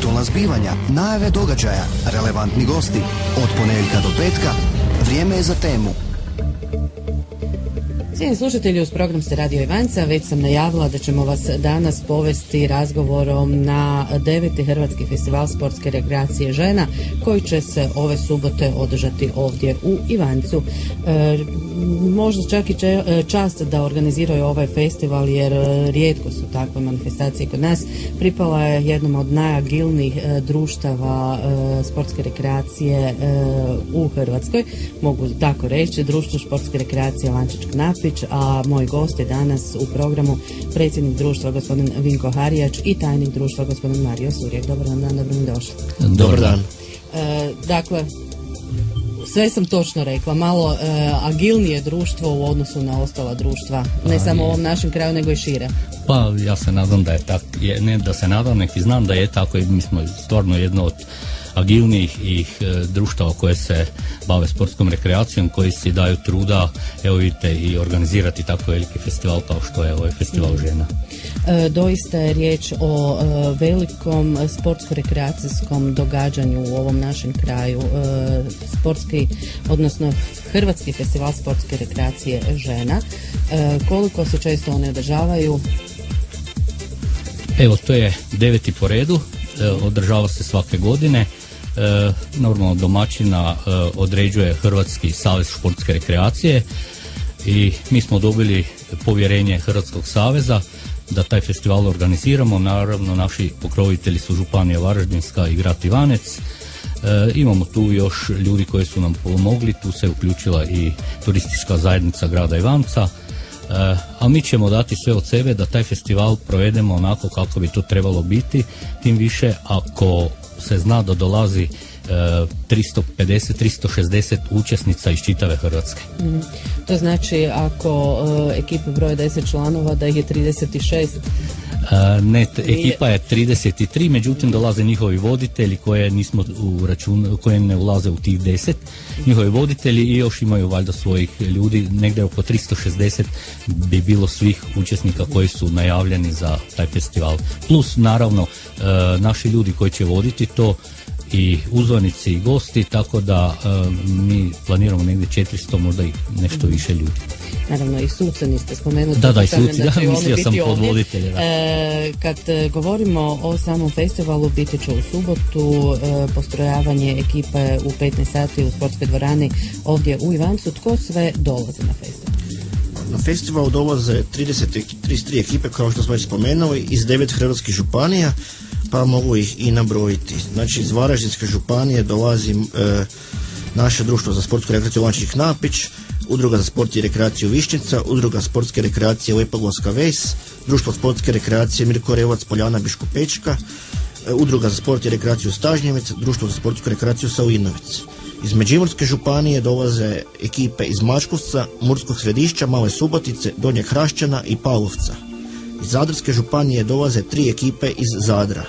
Aktualna zbivanja, najave događaja, relevantni gosti. Od ponedjeljka do petka, vrijeme je za temu. Cijenjeni slušatelji, uz program se Radio Ivanca. Već sam najavila da ćemo vas danas povesti razgovorom na 9. Hrvatski festival sportske rekreacije žena koji će se ove subote održati ovdje u Ivancu. Možda čak i čast da organiziraju ovaj festival jer rijetko su takve manifestacije kod nas. Pripala je jednom od najagilnijih društava sportske rekreacije u Hrvatskoj. Mogu tako reći, Društvo sportske rekreacije Lančić-Knapić, a moj gost je danas u programu predsjednik društva gospodin Vinko Harijač i tajnik društva gospodin Mario Surjak. Dobar dan, dobro mi došli. Dobar dan. Dakle, sve sam točno rekla, malo agilnije društvo u odnosu na ostala društva, ne samo u ovom našem kraju nego i šire. Pa ja se nadam da je tako, ne da se nadam, nek i znam da je tako i mi smo stvarno jedno od agilnijih društava koje se bave sportskom rekreacijom, koji si daju truda, evo vidite, i organizirati tako veliki festival kao što je ovaj festival žena. Doista je riječ o velikom sportsko-rekreacijskom događanju u ovom našem kraju. Sportski, odnosno Hrvatski festival sportske rekreacije žena. Koliko se često one održavaju? Evo, to je 9. po redu, održava se svake godine. Normalno domaćina određuje Hrvatski savez športske rekreacije i mi smo dobili povjerenje Hrvatskog saveza da taj festival organiziramo. Naravno, naši pokrovitelji su Županija Varaždinska i grad Ivanec. Imamo tu još ljudi koji su nam pomogli, tu se uključila i turistička zajednica grada Ivanca, a mi ćemo dati sve od sebe da taj festival provedemo onako kako bi to trebalo biti, tim više ako se zna da dolazi 350-360 učesnica iz čitave Hrvatske. To znači ako ekipa broje 10 članova da ih je 36? Ekipa je 33, međutim dolaze njihovi voditelji koje nismo u račun, koje ne ulaze u tih 10. Njihovi voditelji i još imaju valjda svojih ljudi, negdje oko 360 bi bilo svih učesnika koji su najavljeni za taj festival. Plus naravno naši ljudi koji će voditi to i uzvanici i gosti, tako da mi planiramo negdje 400, možda i nešto više ljudi. Naravno i suce niste spomenuti. Da, i suci, mislio sam podvoditelje. Kad govorimo o samom festivalu, biti će u subotu postrojavanje ekipe u 15 sati u sportskoj dvorani ovdje u Ivancu. Tko sve dolaze na festival? Na festival dolaze 33 ekipe, kao što smo već spomenuli, iz 9 hrvatskih županija, pa mogu ih i nabrojiti. Znači, iz Varaždinske županije dolazi naše društvo za sportsku rekreaciju Lančić-Knapić, Udruga za sport i rekreaciju Višnjica, Udruga sportske rekreacije Lepoglavska ves, Društvo sportske rekreacije Mirko Revac Poljana Biškopečka, Udruga za sport i rekreaciju Stažnjevec, Društvo za sportsku rekreaciju Sauinovec. Iz Međimurske županije dolaze ekipe iz Mačkovca, Murskog Središća, Male Subotice, Donjeg Hrašćana i Pavlovca. Iz Zadarske županije dolaze 3 ekipe iz Zadra.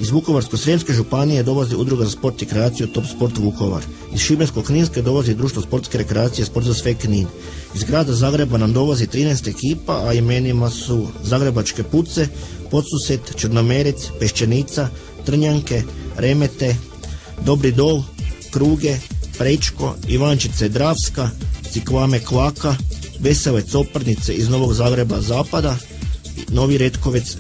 Iz Vukovarsko-srijemske županije dolazi Udruga za sport i rekreaciju Top Sport Vukovar. Iz Šibensko-kninske dolazi Društvo sportske rekreacije Sport za sve Knin. Iz grada Zagreba nam dolazi 13 ekipa, a imenima su Zagrebačke Puce, Podsuset, Črnomerec, Peščenica, Trnjanke, Remete, Dobri Dol, Kruge, Prečko, Ivančice Dravska, Ciklame Klaka, Vesele Coprnice iz Novog Zagreba Zapada, Novi Retkovec,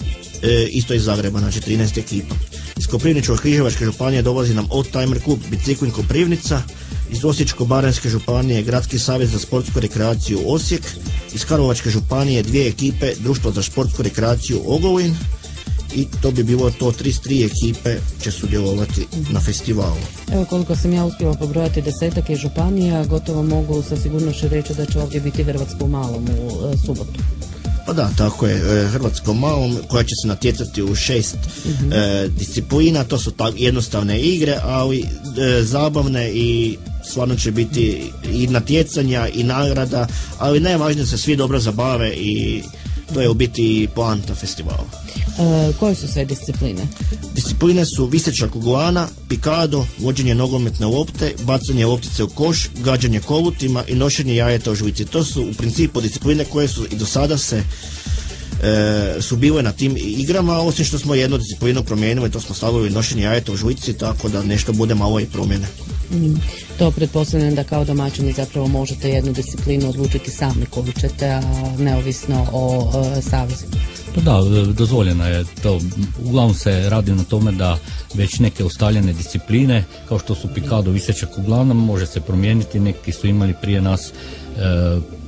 isto iz Zagreba, znači 13 ekipa. Iz Koprivničko-križevačke županije dolazi nam Old Timer klub Biciklin Koprivnica, iz Osječko-baranjske županije Gradski savez za sportsku rekreaciju Osijek, iz Karlovačke županije 2 ekipe Društvo za sportsku rekreaciju Ogulin, i to bi bilo to, 33 ekipe će sudjelovati na festivalu. Evo, koliko sam ja uspjela pobrojati, 10-ak je županija, gotovo mogu sa sigurnošću reći da će ovdje biti Hrvatska u malom u subotu. Pa da, tako je, Hrvatska u malom koja će se natjecati u 6 disciplina. To su jednostavne igre, ali zabavne, i stvarno će biti i natjecanja i nagrada, ali najvažnije se svi dobro zabave i to je u biti poanta festivala. Koje su sve discipline? Discipline su viseća kuglana, pikado, vođenje nogometne lopte, bacanje loptice u koš, gađanje kolutima i nošenje jajeta u žlici. To su u principu discipline koje su i do sada se su bile na tim igrama, osim što smo jednu disciplinu promijenili, to smo stavili nošenje jajeta u žlici, tako da nešto bude malo i promjene. To pretpostavljam da kao domaćini zapravo možete jednu disciplinu odlučiti sami koju ćete, a neovisno o savezu. Pa da, dozvoljeno je to. Uglavnom se radi na tome da već neke ustaljene discipline, kao što su pikado, visečak, uglavnom može se promijeniti. Neki su imali prije nas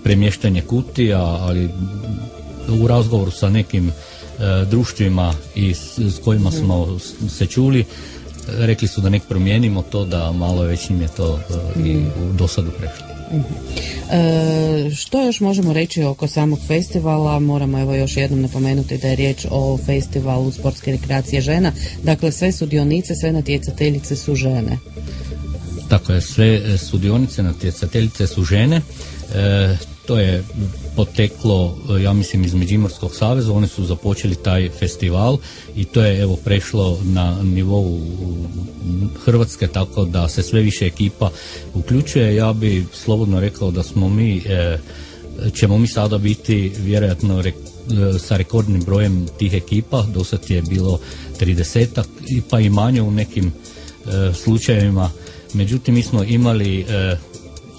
premještanje kutija, ali u razgovoru sa nekim društvima i s kojima smo se čuli, rekli su da nek promijenimo to, da malo već im je to i u dosadu prešlo. Što još možemo reći oko samog festivala? Moramo evo još jednom napomenuti da je riječ o festivalu sportske rekreacije žena. Dakle, sve sudionice, sve natjecateljice su žene. Tako je, sve sudionice, natjecateljice su žene. To je poteklo, ja mislim, iz Međimurskog saveza. Oni su započeli taj festival i to je evo prešlo na nivou Hrvatske, tako da se sve više ekipa uključuje. Ja bi slobodno rekao da ćemo mi sada biti vjerojatno sa rekordnim brojem tih ekipa. Do sad je bilo 30, pa i manje u nekim slučajevima. Međutim, mi smo imali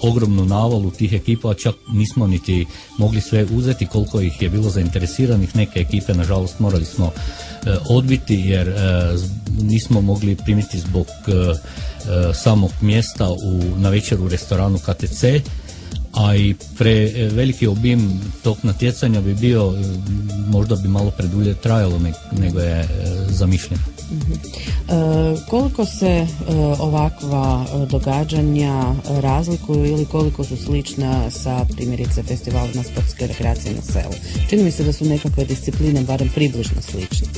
ogromnu navalu tih ekipa, čak nismo niti mogli sve uzeti koliko ih je bilo zainteresiranih. Neke ekipe, nažalost, morali smo odbiti jer nismo mogli primiti zbog samog mjesta na večer u restoranu KTC, a i preveliki obim tog natjecanja bi bio, možda bi malo predulje trajalo nego je zamišljeno. Koliko se ovakva događanja razlikuju ili koliko su slična sa primjerice festivalima sportske rekreacije na selu? Čini mi se da su nekakve discipline barem približno slične.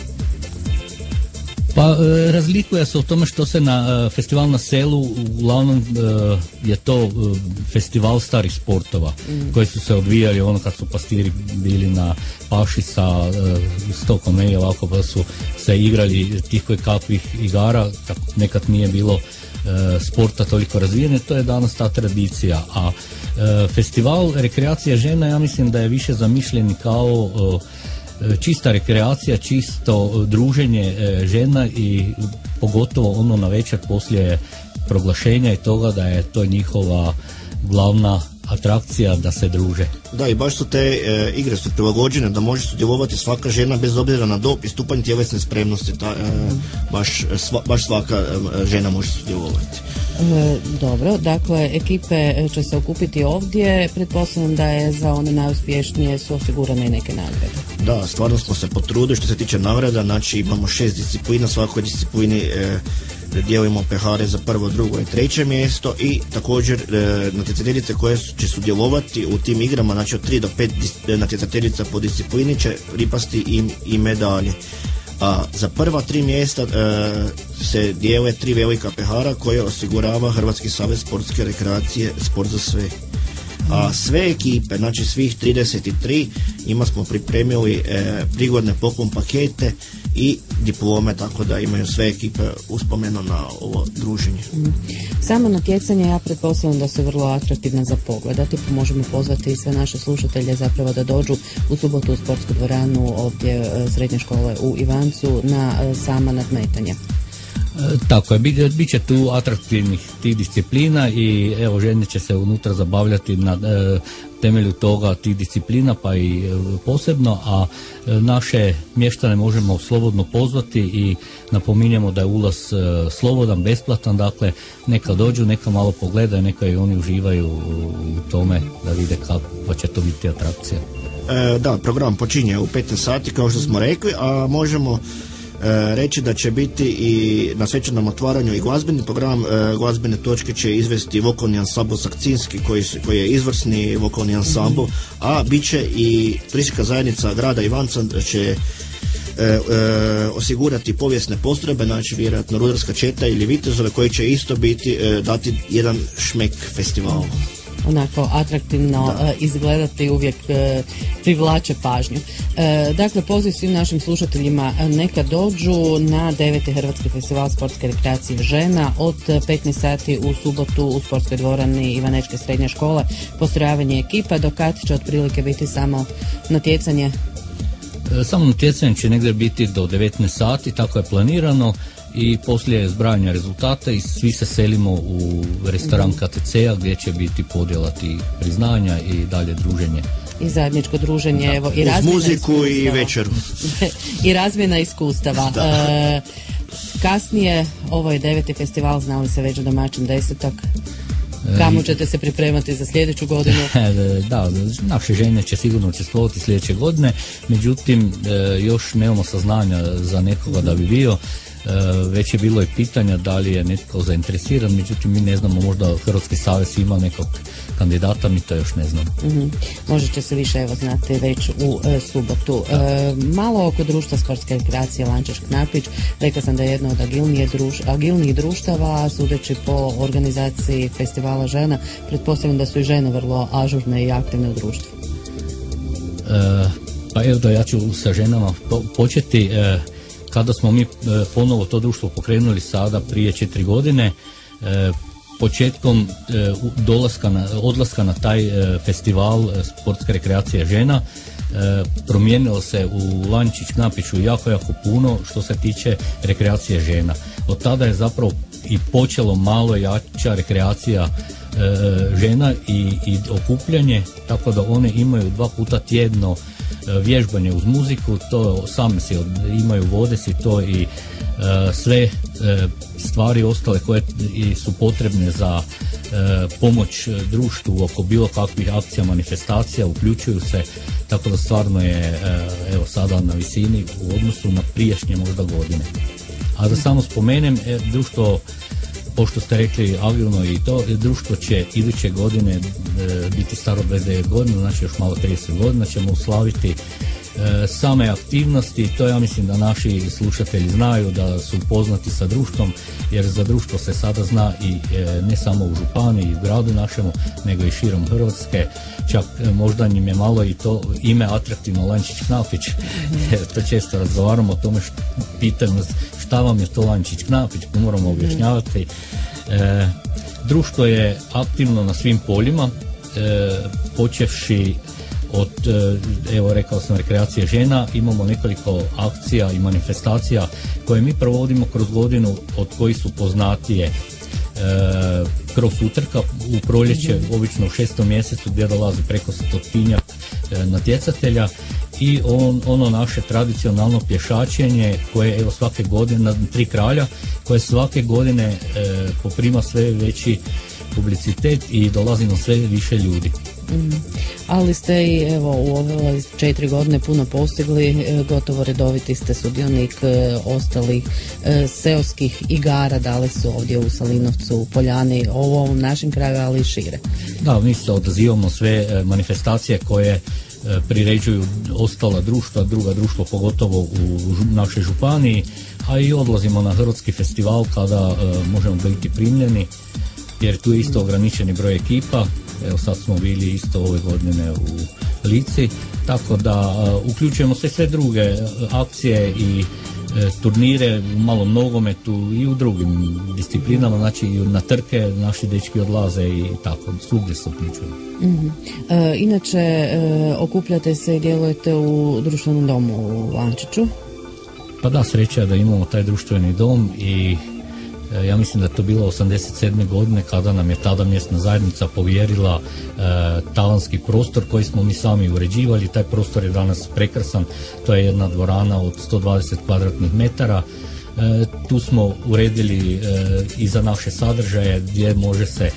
Pa razlikuje se u tome što se na festival na selu, uglavnom je to festival starih sportova koji su se odvijali ono kad su pastiri bili na paši sa stokom i ovako, pa su se igrali tih kakvih igara, kako nekad nije bilo sporta toliko razvijene. To je danas ta tradicija, a festival rekreacije žena, ja mislim da je više zamišljen kao čista rekreacija, čisto druženje žena i pogotovo ono na večer poslije proglašenja i toga da je to njihova glavna atrakcija da se druže. Da, i baš su te igre su prilagođene da može sudjelovati svaka žena bez obzira na dob i stupanj tjelesne spremnosti. Baš svaka žena može sudjelovati. Dobro, dakle, ekipe će se okupiti ovdje. Pretpostavljam da je za one najuspješnije su osigurane i neke nagrade. Da, stvarno smo se potrudili što se tiče nagrada. Znači imamo 6 disciplina, svakoj disciplini dijelimo pehare za prvo, drugo i treće mjesto i također natjecateljice koje će sudjelovati u tim igrama, znači od 3 do 5 natjecateljica po disciplini će pripasti i medalje. A za prva 3 mjesta se dijele 3 velika pehara koje osigurava Hrvatski savez sportske rekreacije Sport za sve. A sve ekipe, znači svih 33, njima smo pripremili prigodne poklon pakete i diplome, tako da imaju sve ekipe uspomenu na ovo druženje. Samo natjecanje, ja pretpostavljam da su vrlo atraktivna za pogledati, pa možemo pozvati sve naše slušatelje zapravo da dođu u subotu u sportsku dvoranu ovdje srednje škole u Ivancu na sama nadmetanja. Tako je, bit će tu atraktivnih tih disciplina i evo žene će se unutra zabavljati na temelju toga tih disciplina pa i posebno, a naše mještane možemo slobodno pozvati i napominjemo da je ulaz slobodan, besplatan, dakle neka dođu, neka malo pogledaju, neka i oni uživaju u tome da vide kako će to biti atrakcija. Da, program počinje u 15 sati kao što smo rekli, a možemo reći da će biti i na svečanom otvaranju i glazbeni program. Glazbene točke će izvesti vokalni ansambl Sakcinski koji je izvrsni vokalni ansambl, a bit će i turistička zajednica grada Ivanca će osigurati povijesne postrojbe, znači vjerojatno rudarska četa ili vitezove koji će isto biti dati jedan šmek festivalu. Onako atraktivno izgledati, uvijek privlače pažnju. Dakle, poziv svim našim slušateljima neka dođu na 9. Hrvatski festival sportske rekreacije žena od 15 sati u subotu u sportskoj dvorani Ivanečke srednje škole. Postrojavanje ekipa, do kad će otprilike biti samo natjecanje? Samo natjecanje će negdje biti do 19 sati, tako je planirano, i poslije zbrajanja rezultata i svi se selimo u restoran KTC-a gdje će biti podjela tih priznanja i dalje druženje. I zajedničko druženje, da. Evo, i razmjena uz muziku iskustava. I večeru. I razmjena iskustava. Kasnije, ovo je 9. festival, znali se već domaćin 10. Kamo ćete se pripremati za sljedeću godinu? Da, naše žene će sigurno učestvovati sljedeće godine, međutim još nemamo saznanja za nekoga da bi bio. Već je bilo i pitanja da li je netko zainteresiran, međutim mi ne znamo, možda Hrvatski savez ima nekog kandidata, mi to još ne znamo. Možda će se više evo znati već u subotu. Malo oko društva sportske rekreacije Lančeš-Knapić, rekla sam da je jedno od agilnijih društava, sudeći po organizaciji festivala žena, pretpostavljam da su i žene vrlo ažurne i aktivne u društvu. Pa evo da ja ću sa ženama početi. Kada smo mi ponovo to društvo pokrenuli sada prije 4 godine, početkom odlaska na taj festival sportske rekreacije žena, promijenilo se u Lančić-Knapiću jako puno što se tiče rekreacije žena. Od tada je zapravo i počelo malo jača rekreacija žena i okupljanje, tako da one imaju 2 puta tjedno vježbanje uz muziku, to same si imaju, vode si to i sve stvari ostale koje su potrebne za pomoć društvu oko bilo kakvih akcija, manifestacija, uključuju se, tako da stvarno je evo sada na visini u odnosu na prijašnje možda godine. A da samo spomenem, društvo, pošto ste rekli agilno i to, društvo će iduće godine biti staro 29 godina, znači još malo 30 godina ćemo uslaviti same aktivnosti. To ja mislim da naši slušatelji znaju, da su upoznati sa društvom, jer za društvo se sada zna i ne samo u županiji i u gradu našemu, nego i širom Hrvatske. Čak možda njim je malo i to ime atraktivno, Lančić-Knapić. To često razgovaramo o tome, pitaju nas šta vam je to Lančić-Knapić, moramo objašnjavati. Društvo je aktivno na svim poljima, počevši od, evo rekao sam, rekreacije žena, imamo nekoliko akcija i manifestacija koje mi provodimo kroz godinu, od kojih su poznatije cross utrka u proljeće, obično u 6. mjesecu, gdje dolazi preko 100-tinjak natjecatelja, i ono naše tradicionalno pješačenje koje evo svake godine na 3 kralja, koje svake godine poprima sve veći publicitet i dolazi na sve više ljudi. Ali ste i evo u ove 4 godine puno postigli, gotovo redoviti ste sudionik ostalih seoskih igara, da li su ovdje u Salinovcu, u Poljani, ovo u našem kraju, ali i šire. Da, mi se odazivamo sve manifestacije koje priređuju ostala društva, druga društva pogotovo u našoj županiji, a i odlazimo na Hrvatski festival kada možemo biti primljeni, jer tu je isto ograničeni broj ekipa. Evo sad smo bili isto ove godine u Lici, tako da uključujemo sve druge akcije i turnire u malom nogometu i u drugim disciplinama, znači i na trke naši dečki odlaze i tako, svugdje se uključuju. Inače, okupljate se i djelujete u društvenom domu u Lančiću? Pa da, sreća da imamo taj društveni dom i ja mislim da je to bilo 87. godine kada nam je tada mjesna zajednica povjerila tavanski prostor koji smo mi sami uređivali. Taj prostor je danas prekrasan, to je jedna dvorana od 120 kvadratnih metara. Tu smo uredili i za naše sadržaje gdje može se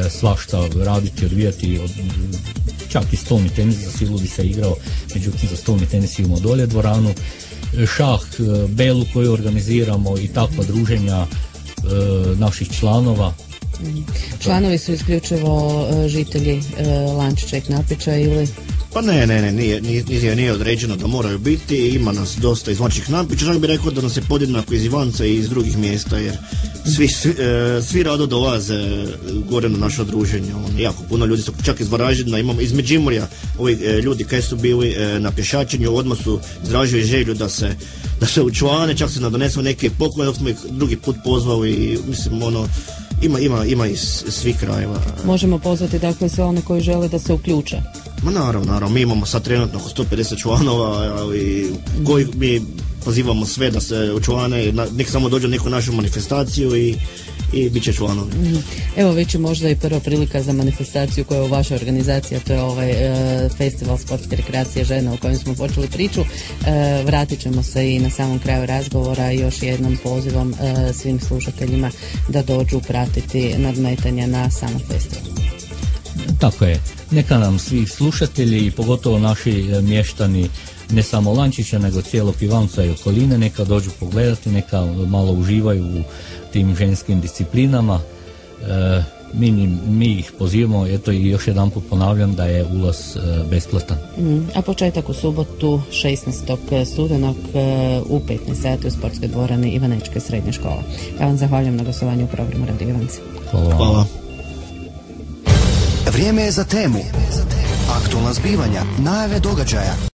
svašta raditi, odvijati, čak i stolni tenis za silu bi se igrao, međutim za stolni tenis imamo dolje dvoranu, šah, belu koju organiziramo i takva druženja naših članova. Članovi su isključivo žitelji Lančića i Knapića ili? Pa ne, nije određeno da moraju biti, ima nas dosta iz Lančića i Knapića, čak bih rekao da nas je podjednako iz Ivanca i iz drugih mjesta, jer svi rado dolaze gore na naše druženje. Jako puno ljudi su čak iz Varaždina, imamo iz Međimurja, ovi ljudi koji su bili na pješačenju odmah su izražili želju da se učlane, čak se nadonesu neke poklone dok smo ih drugi put pozvali i mislim ima iz svih krajeva. Možemo pozvati dakle sve one koji žele da se uključe. Ma naravno, mi imamo sad trenutno oko 150 članova koji mi pozivamo sve da se učlane, nek samo dođu neku našu manifestaciju i bit će članovi. Evo već je možda i prva prilika za manifestaciju koja je u vašoj organizaciji, a to je ovaj festival sportske rekreacije žena o kojem smo počeli priču. Vratit ćemo se i na samom kraju razgovora još jednom pozivom svim slušateljima da dođu pratiti nadmetanja na samom festivalu. Tako je. Neka nam svi slušatelji i pogotovo naši mještani ne samo Lančića nego cijelog Ivanca i okoline neka dođu pogledati, neka malo uživaju u tim ženskim disciplinama. Mi ih pozivamo, eto i još jedan put ponavljam da je ulaz besplatan. A početak u subotu 16. studenog u 15 sati u sportskoj dvorani Ivanečke srednje škole. Ja vam zahvaljujem na gostovanju u programu Radio Ivanci. Hvala. Vrijeme je za temu. Aktualna zbivanja, najave događaja.